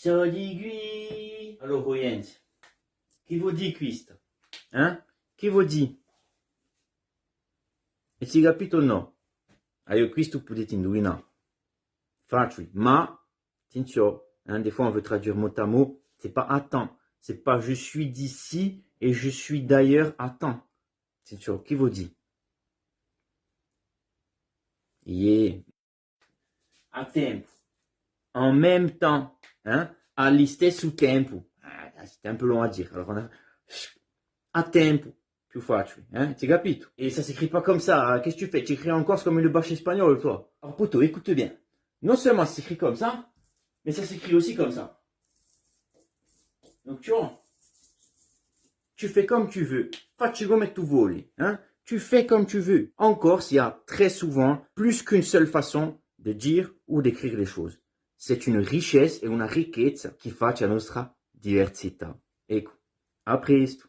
So di qui. Allora, Jens, chi vuol dire questo? Chi vuol dire? E si capito o no? Allora, questo potete indovinare. Facile. Ma, attention, des fois on veut traduire mot à mot, c'est pas attends. C'est pas je suis d'ici et je suis d'ailleurs, attends. Attention, chi vuol dire? Yeah. A tempo. En même temps. Allo stesso tempo. C'était un peu long à dire. Alors on a a tempo. Più facile. Tu capito? Et ça s'écrit pas comme ça. Qu'est-ce que tu fais? Tu écris en corse comme le bâche espagnol, toi. Alors, poto, écoute bien. Non seulement ça s'écrit comme ça, mais ça s'écrit aussi comme ça. Donc, tu vois, tu fais comme tu veux. Facci come tu vuoi. Tu fais comme tu veux. En Corse, il y a très souvent plus qu'une seule façon de dire ou d'écrire les choses. C'est une richesse et una ricchezza che fa la nostra diversità. Ecco, a presto.